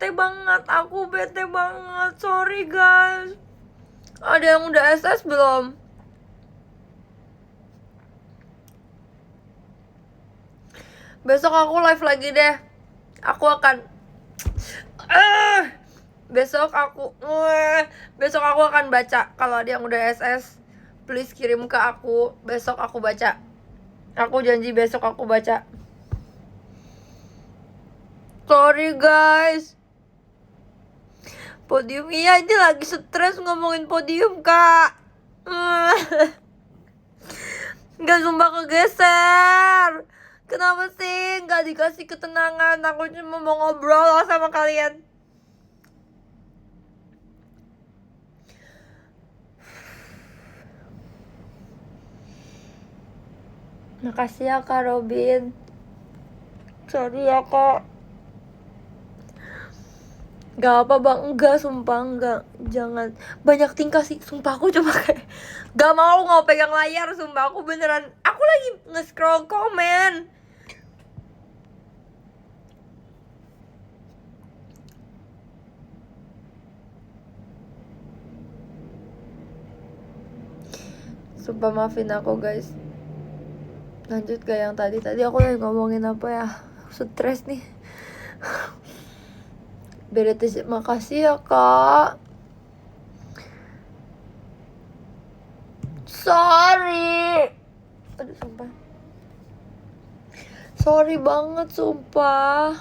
bete banget. Sorry guys. Ada yang udah SS belum? Besok aku live lagi deh. Aku akan besok aku akan baca. Kalau ada yang udah SS, please kirim ke aku. Besok aku baca. Aku janji besok aku baca. Sorry guys. Podium, iya dia lagi stres ngomongin podium kak. Gak, sumpah kegeser. Kenapa sih gak dikasih ketenangan? Aku cuma mau ngobrol sama kalian. Makasih ya Kak Robin. Sorry ya Kak. Gak apa bang, enggak, sumpah enggak. Jangan banyak tingkah sih, sumpah aku cuma kayak gak mau pegang layar, sumpah aku beneran. Aku lagi nge-scroll komen. Sumpah maafin aku guys. Lanjut ke yang tadi aku lagi ngomongin apa ya? Stres nih. Beretis, makasih ya kak. Sorry. Aduh sumpah. Sorry banget sumpah.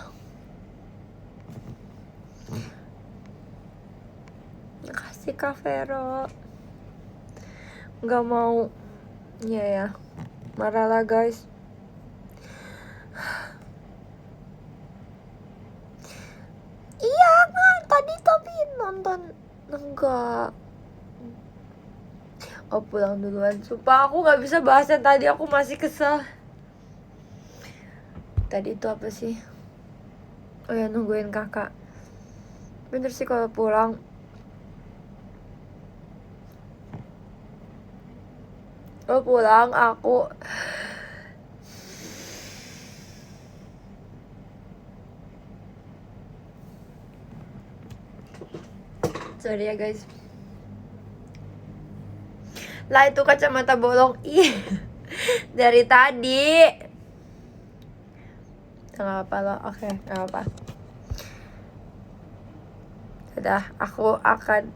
Makasih Kak Vero. Gak mau. Iya ya. Marah lah guys. Iya kan tadi tapi nonton. Enggak. Oh pulang duluan. Sumpah aku gak bisa bahas yang tadi. Aku masih kesel. Tadi itu apa sih? Oh ya, nungguin kakak. Bener sih kalau pulang. Kalau pulang aku sorry ya guys. Lah itu kacamata bolong. Ih. Dari tadi. Gak apa lo. Oke, gak apa. Udah, aku akan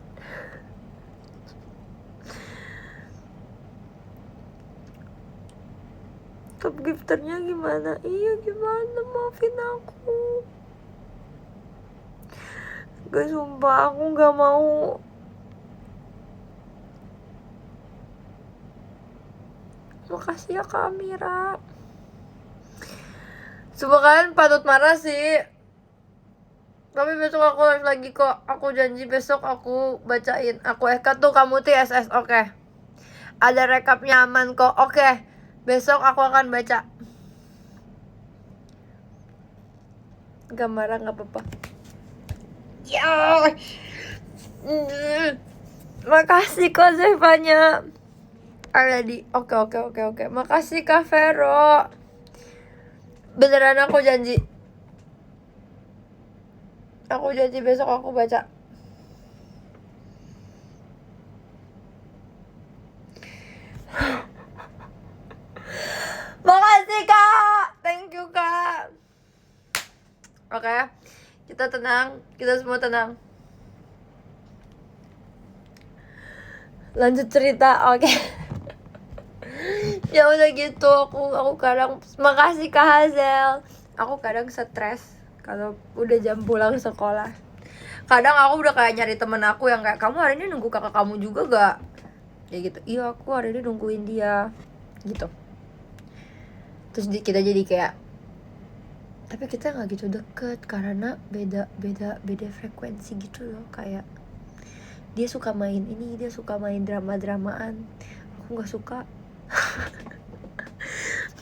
top gifternya gimana? Iya gimana, maafin aku. Guys sumpah aku gak mau. Makasih ya Kak Amira. Sumpah kalian patut marah sih. Tapi besok aku live lagi kok. Aku janji besok aku bacain. Aku Eka tuh kamu TSS, oke. Ada rekapnya aman kok, oke. Besok aku akan baca. Gak marah gak apa-apa. Ya. Makasih kok Zevanya. Already. Oke. Makasih Kak Vero. Beneran aku janji. Aku janji besok aku baca. Makasih Kak. Thank you Kak. Oke. Kita tenang. Kita semua tenang. Lanjut cerita. Oke. Ya udah gitu. Aku kadang. Makasih Kak Hazel. Aku kadang stres kalau udah jam pulang sekolah. Kadang aku udah kayak nyari temen aku yang kayak, kamu hari ini nunggu kakak kamu juga gak? Ya gitu. Iya aku hari ini nungguin dia. Gitu. Terus kita jadi kayak, tapi kita gak gitu deket karena beda frekuensi gitu loh. Kayak dia suka main ini, dia suka main drama-dramaan. Aku gak suka.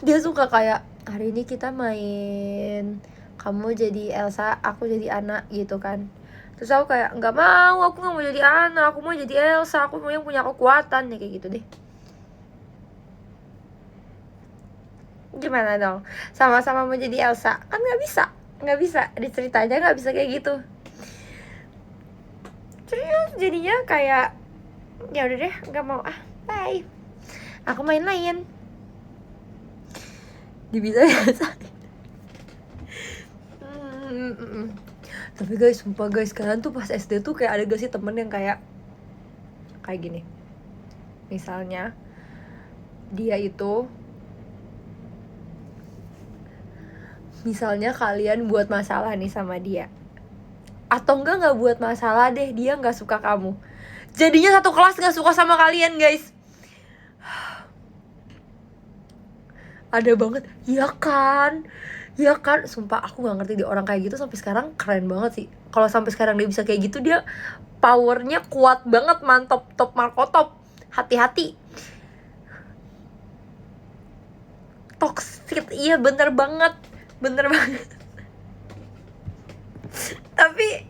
Dia suka kayak, hari ini kita main, kamu jadi Elsa, aku jadi Anna gitu kan. Terus aku kayak, gak mau, aku gak mau jadi Anna, aku mau jadi Elsa, aku mau yang punya kekuatan. Ya kayak gitu deh. Gimana dong? Sama-sama mau jadi Elsa? Kan gak bisa. Gak bisa, diceritanya gak bisa kayak gitu. Terus jadinya kayak ya udah deh, nggak mau, bye, aku main lain. Bisa Tapi guys, sumpah guys, kalian tuh pas SD tuh kayak ada gak sih temen yang kayak gini. Misalnya dia itu, misalnya kalian buat masalah nih sama dia, atau nggak buat masalah deh, dia nggak suka kamu, jadinya satu kelas nggak suka sama kalian guys. Ada banget, ya kan? Ya kan, sumpah aku nggak ngerti dia orang kayak gitu sampai sekarang keren banget sih. Kalau sampai sekarang dia bisa kayak gitu, dia powernya kuat banget, mantap, top markotop. Hati-hati. Toxic, iya bener banget. Tapi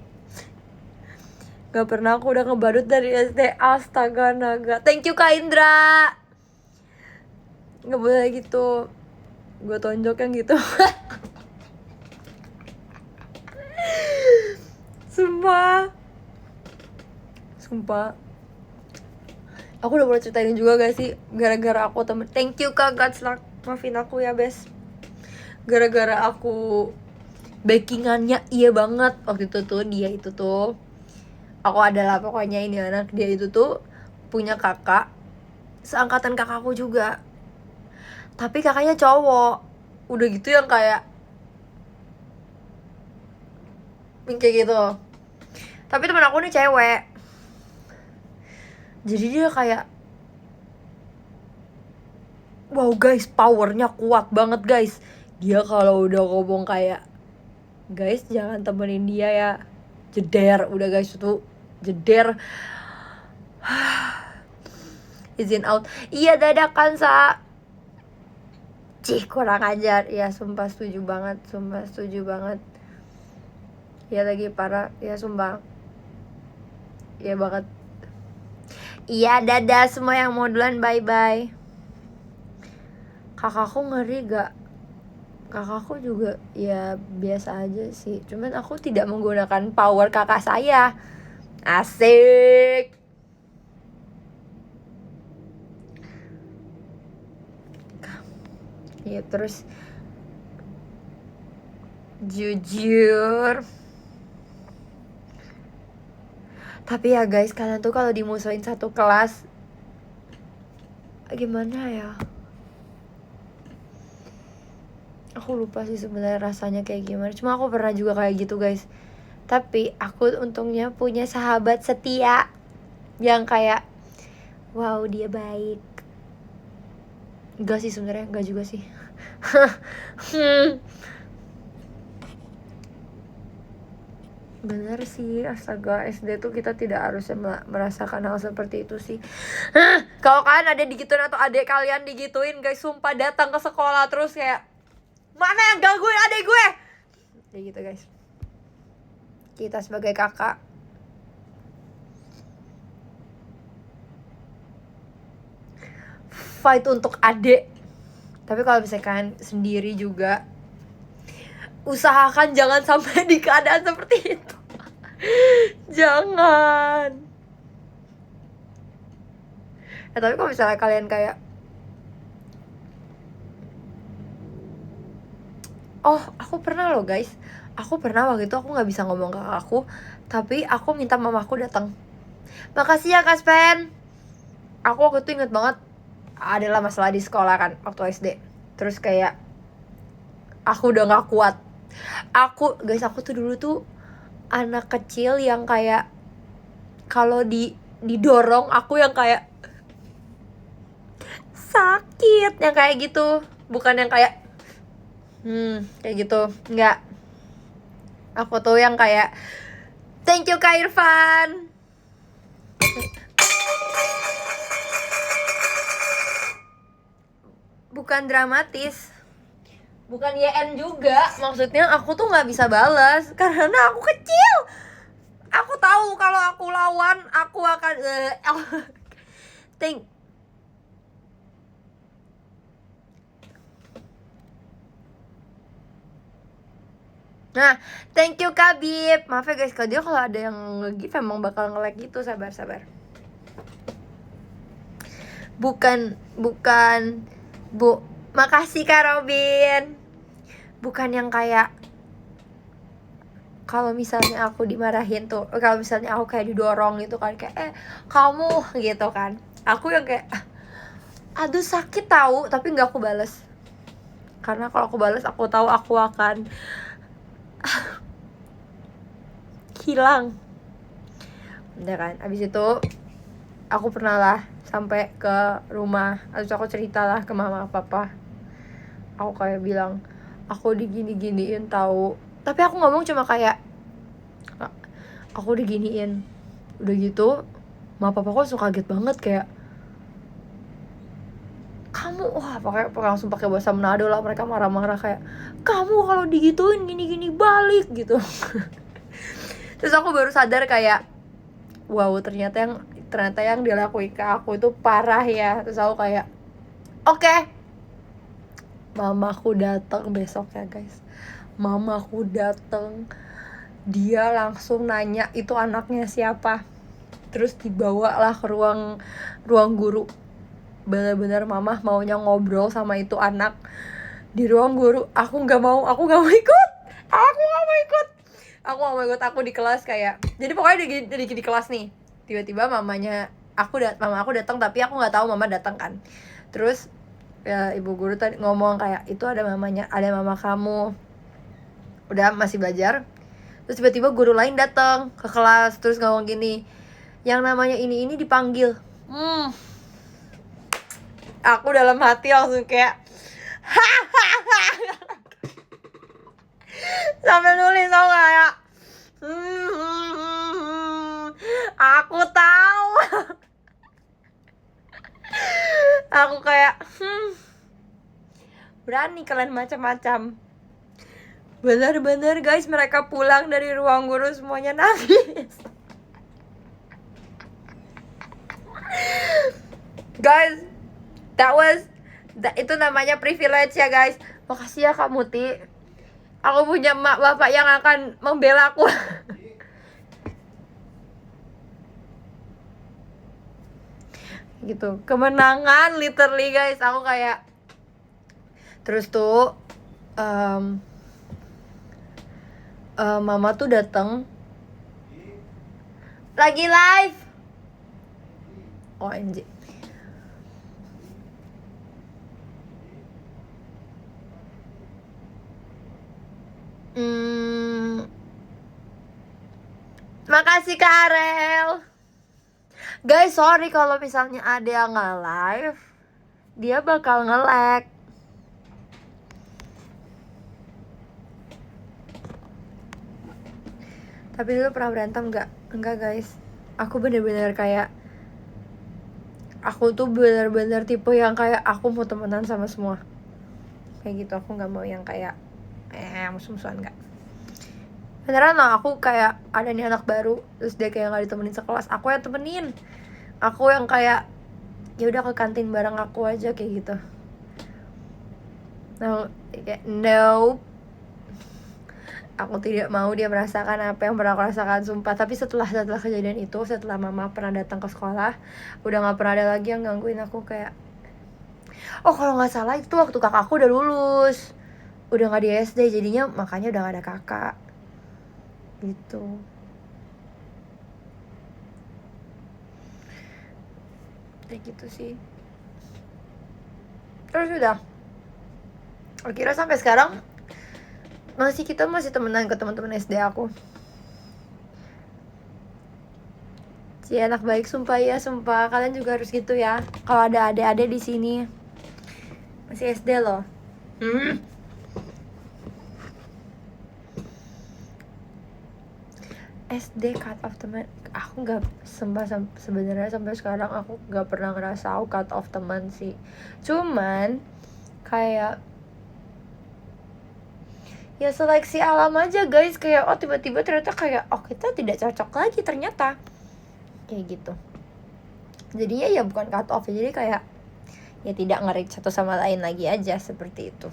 gak pernah aku udah ngebadut dari SD. Astaga naga. Thank you Kak Indra. Gak boleh gitu, gue tonjok yang gitu. Sumpah aku udah pernah ceritain juga gak sih, gara-gara aku temen. Thank you Kak Godslak, maafin aku ya bes. Gara-gara aku backingannya iya banget waktu itu tuh, dia itu tuh, aku adalah pokoknya ini anak, dia itu tuh punya kakak seangkatan kakakku juga, tapi kakaknya cowok. Udah gitu yang kayak gitu. Tapi temen aku nih cewek. Jadi dia kayak, wow guys, powernya kuat banget guys. Dia kalau udah ngomong kayak, guys jangan temenin dia ya, jeder. Udah guys, itu jeder. Izin out. Iya dadakan sa. Cih kurang ajar. Ya sumpah setuju banget. Ya lagi parah. Ya sumpah. Ya banget. Iya dadah semua yang mau duluan, bye bye. Kakakku ngeri gak? Kakakku juga ya biasa aja sih, cuman aku tidak menggunakan power kakak saya. Asik. Ya terus jujur, tapi ya guys, kalian tuh kalau dimusuhin satu kelas, gimana ya, aku lupa sih sebenarnya rasanya kayak gimana. Cuma aku pernah juga kayak gitu guys. Tapi aku untungnya punya sahabat setia yang kayak, wow dia baik. Enggak sih sebenarnya, enggak juga sih. Bener sih, astaga, SD tuh kita tidak harusnya merasakan hal seperti itu sih. Kalau kalian ada digituin atau adik kalian digituin guys, sumpah datang ke sekolah terus kayak, mana yang gangguin adik gue? Kayak gitu guys. Kita sebagai kakak fight untuk adik. Tapi kalau misalkan sendiri juga, usahakan jangan sampai di keadaan seperti itu. Jangan. Tapi kalau misalnya kalian kayak, oh aku pernah loh guys, aku pernah waktu itu aku nggak bisa ngomong ke kakakku, tapi aku minta mamaku datang. Makasih ya Kak Spen. Aku waktu itu inget banget, adalah masalah di sekolah kan waktu SD. Terus kayak aku udah nggak kuat. Aku tuh dulu tuh anak kecil yang kayak kalau didorong aku yang kayak sakit, yang kayak gitu, bukan yang kayak kayak gitu, enggak. Aku tuh yang kayak, thank you Kak Irfan. Bukan dramatis, bukan YN juga. Maksudnya aku tuh nggak bisa balas karena aku kecil. Aku tahu kalau aku lawan aku akan think. Nah, thank you Kak Bib. Maaf ya guys, kalau dia kalau ada yang nge-give emang bakal nge-lag gitu, sabar. Bukan, Bu. Makasih Kak Robin. Bukan yang kayak kalau misalnya aku dimarahin tuh, kalau misalnya aku kayak didorong gitu kan, kayak kamu gitu kan. Aku yang kayak aduh sakit tahu, tapi nggak aku bales. Karena kalau aku bales aku tahu aku akan hilang. Udah kan, abis itu aku pernah lah sampai ke rumah, terus aku ceritalah ke mama papa. Aku kayak bilang aku digini-giniin tahu, tapi aku ngomong cuma kayak aku diginiin. Udah gitu mama papa kok suka kaget banget, kayak kamu, wah pokoknya langsung pakai bahasa Manado lah. Mereka marah-marah kayak kamu kalau digituin gini-gini balik gitu. Terus aku baru sadar kayak wow, ternyata yang dilakuin ke aku itu parah ya. Terus aku kayak oke. Mamaku datang besok ya guys. Mamaku datang, dia langsung nanya itu anaknya siapa. Terus dibawalah ke ruang guru. Benar-benar mama maunya ngobrol sama itu anak di ruang guru. Aku nggak mau ikut. Aku di kelas kayak, jadi pokoknya di kelas nih, tiba-tiba mama aku datang, tapi aku nggak tahu mama datang kan. Terus ya ibu guru tadi ngomong kayak itu ada mama kamu, udah masih belajar. Terus tiba-tiba guru lain datang ke kelas, terus ngomong gini, yang namanya ini dipanggil. Aku dalam hati langsung kayak sambil nulis, tau gak ya, aku tahu. Aku kayak berani kalian macam-macam. Bener-bener guys, mereka pulang dari ruang guru semuanya nangis. Guys, itu namanya privilege ya guys. Makasih ya Kak Muti. Aku punya emak bapak yang akan membela aku. Gitu, kemenangan literally guys. Aku kayak terus tuh mama tuh datang lagi live. OMG. Makasih Kak Arel. Guys, sorry kalau misalnya ada yang nge-live, dia bakal nge-lag. Tapi dulu pernah berantem gak? Enggak guys. Aku bener-bener kayak, aku tuh bener-bener tipe yang kayak aku mau temenan sama semua. Kayak gitu, aku gak mau yang kayak musuh-musuhan, enggak. Beneran loh, aku kayak ada nih anak baru, terus dia kayak gak ditemenin sekelas, aku yang temenin. Aku yang kayak ya udah ke kantin bareng aku aja kayak gitu. No, aku tidak mau dia merasakan apa yang pernah aku rasakan, sumpah. Tapi setelah kejadian itu, setelah mama pernah datang ke sekolah, udah gak pernah ada lagi yang gangguin aku. Kayak kalau gak salah itu waktu kakakku udah lulus, udah gak di SD, jadinya makanya udah gak ada kakak gitu. Kayak gitu sih. Terus udah akhirnya sampai sekarang kita masih temenan ke teman-teman SD aku. Si anak baik, sumpah ya, sumpah. Kalian juga harus gitu ya. Kalau ada adik-adik di sini masih SD loh. SD cut off teman, aku nggak sebenarnya sampai sekarang aku nggak pernah ngerasa aku cut off teman sih. Cuman kayak ya seleksi alam aja guys, kayak tiba-tiba ternyata kayak kita tidak cocok lagi ternyata, kayak gitu. Jadinya ya bukan cut off, jadi kayak ya tidak nge-reach satu sama lain lagi aja, seperti itu.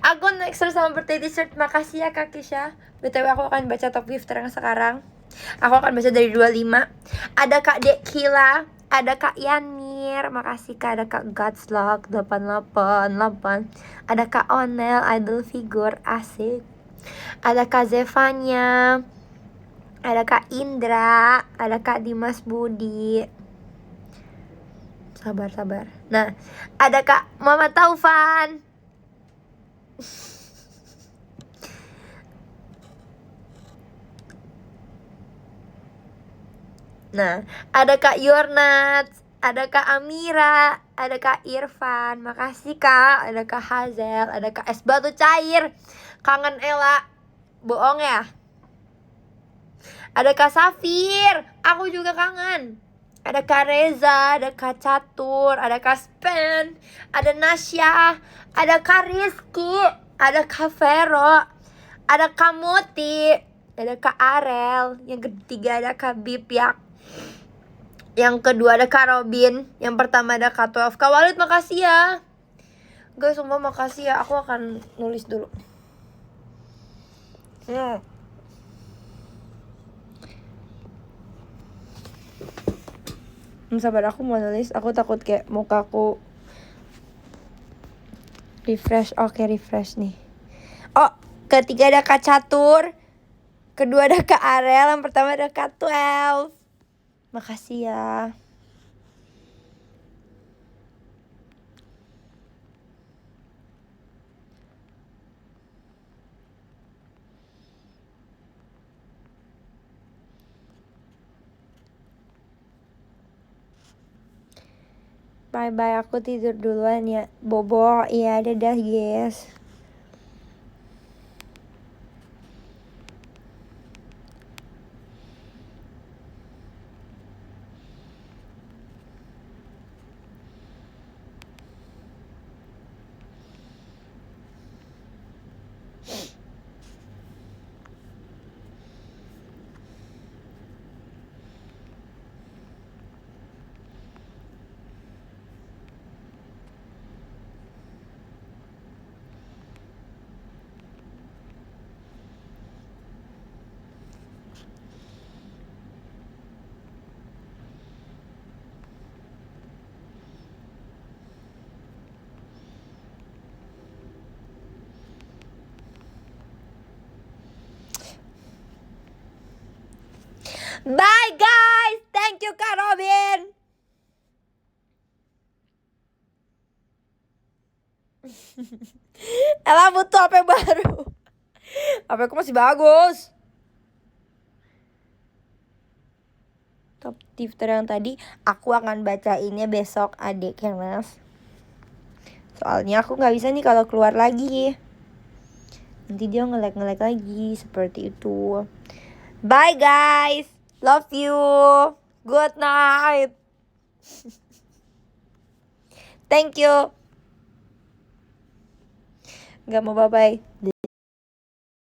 Aku next sama birthday t-shirt. Makasih ya Kak Kisha. BTW aku akan baca top gifter yang sekarang. Aku akan baca dari 25. Ada Kak Dekila, ada Kak Yanmir, makasih Kak. Ada Kak Godslock 888. Ada Kak Onel, idol figure, asik. Ada Kak Zevanya, ada Kak Indra, ada Kak Dimas Budi. Sabar. Nah, ada Kak Mama Taufan. Nah, ada Kak Yornat, ada Kak Amira, ada Kak Irfan, makasih Kak. Ada Kak Hazel, ada Kak Es Batu Cair. Kangen Ella, bohong ya. Ada Kak Safir, aku juga kangen. Ada Kak Reza, ada Kak Catur, ada Kak Spen, ada Nasya, ada Kak Rizky, ada Kak Vero, ada Kak Muti, ada Kak Arel. Yang ketiga ada Kak Bipyak. Yang kedua ada Kak Robin. Yang pertama ada Kak 12. Kak Walid makasih ya. Guys, semua makasih ya. Aku akan nulis dulu. Sabar, aku mau nulis. Aku takut kayak mukaku refresh. Oke, refresh nih. Oh, ketiga ada Kak Catur. Kedua ada Kak Arel. Yang pertama ada Kak 12. Makasih ya. Bye, aku tidur duluan ya. Bobo, iya dadah guys. Bye guys, thank you Kak Robin. Ella butuh HP baru. HP aku masih bagus. Top gifter yang tadi aku akan bacainnya besok adik Kemas. Soalnya aku nggak bisa nih kalau keluar lagi. Nanti dia nge-lag lagi seperti itu. Bye guys. Love you. Good night. Thank you. Gak mau bye-bye.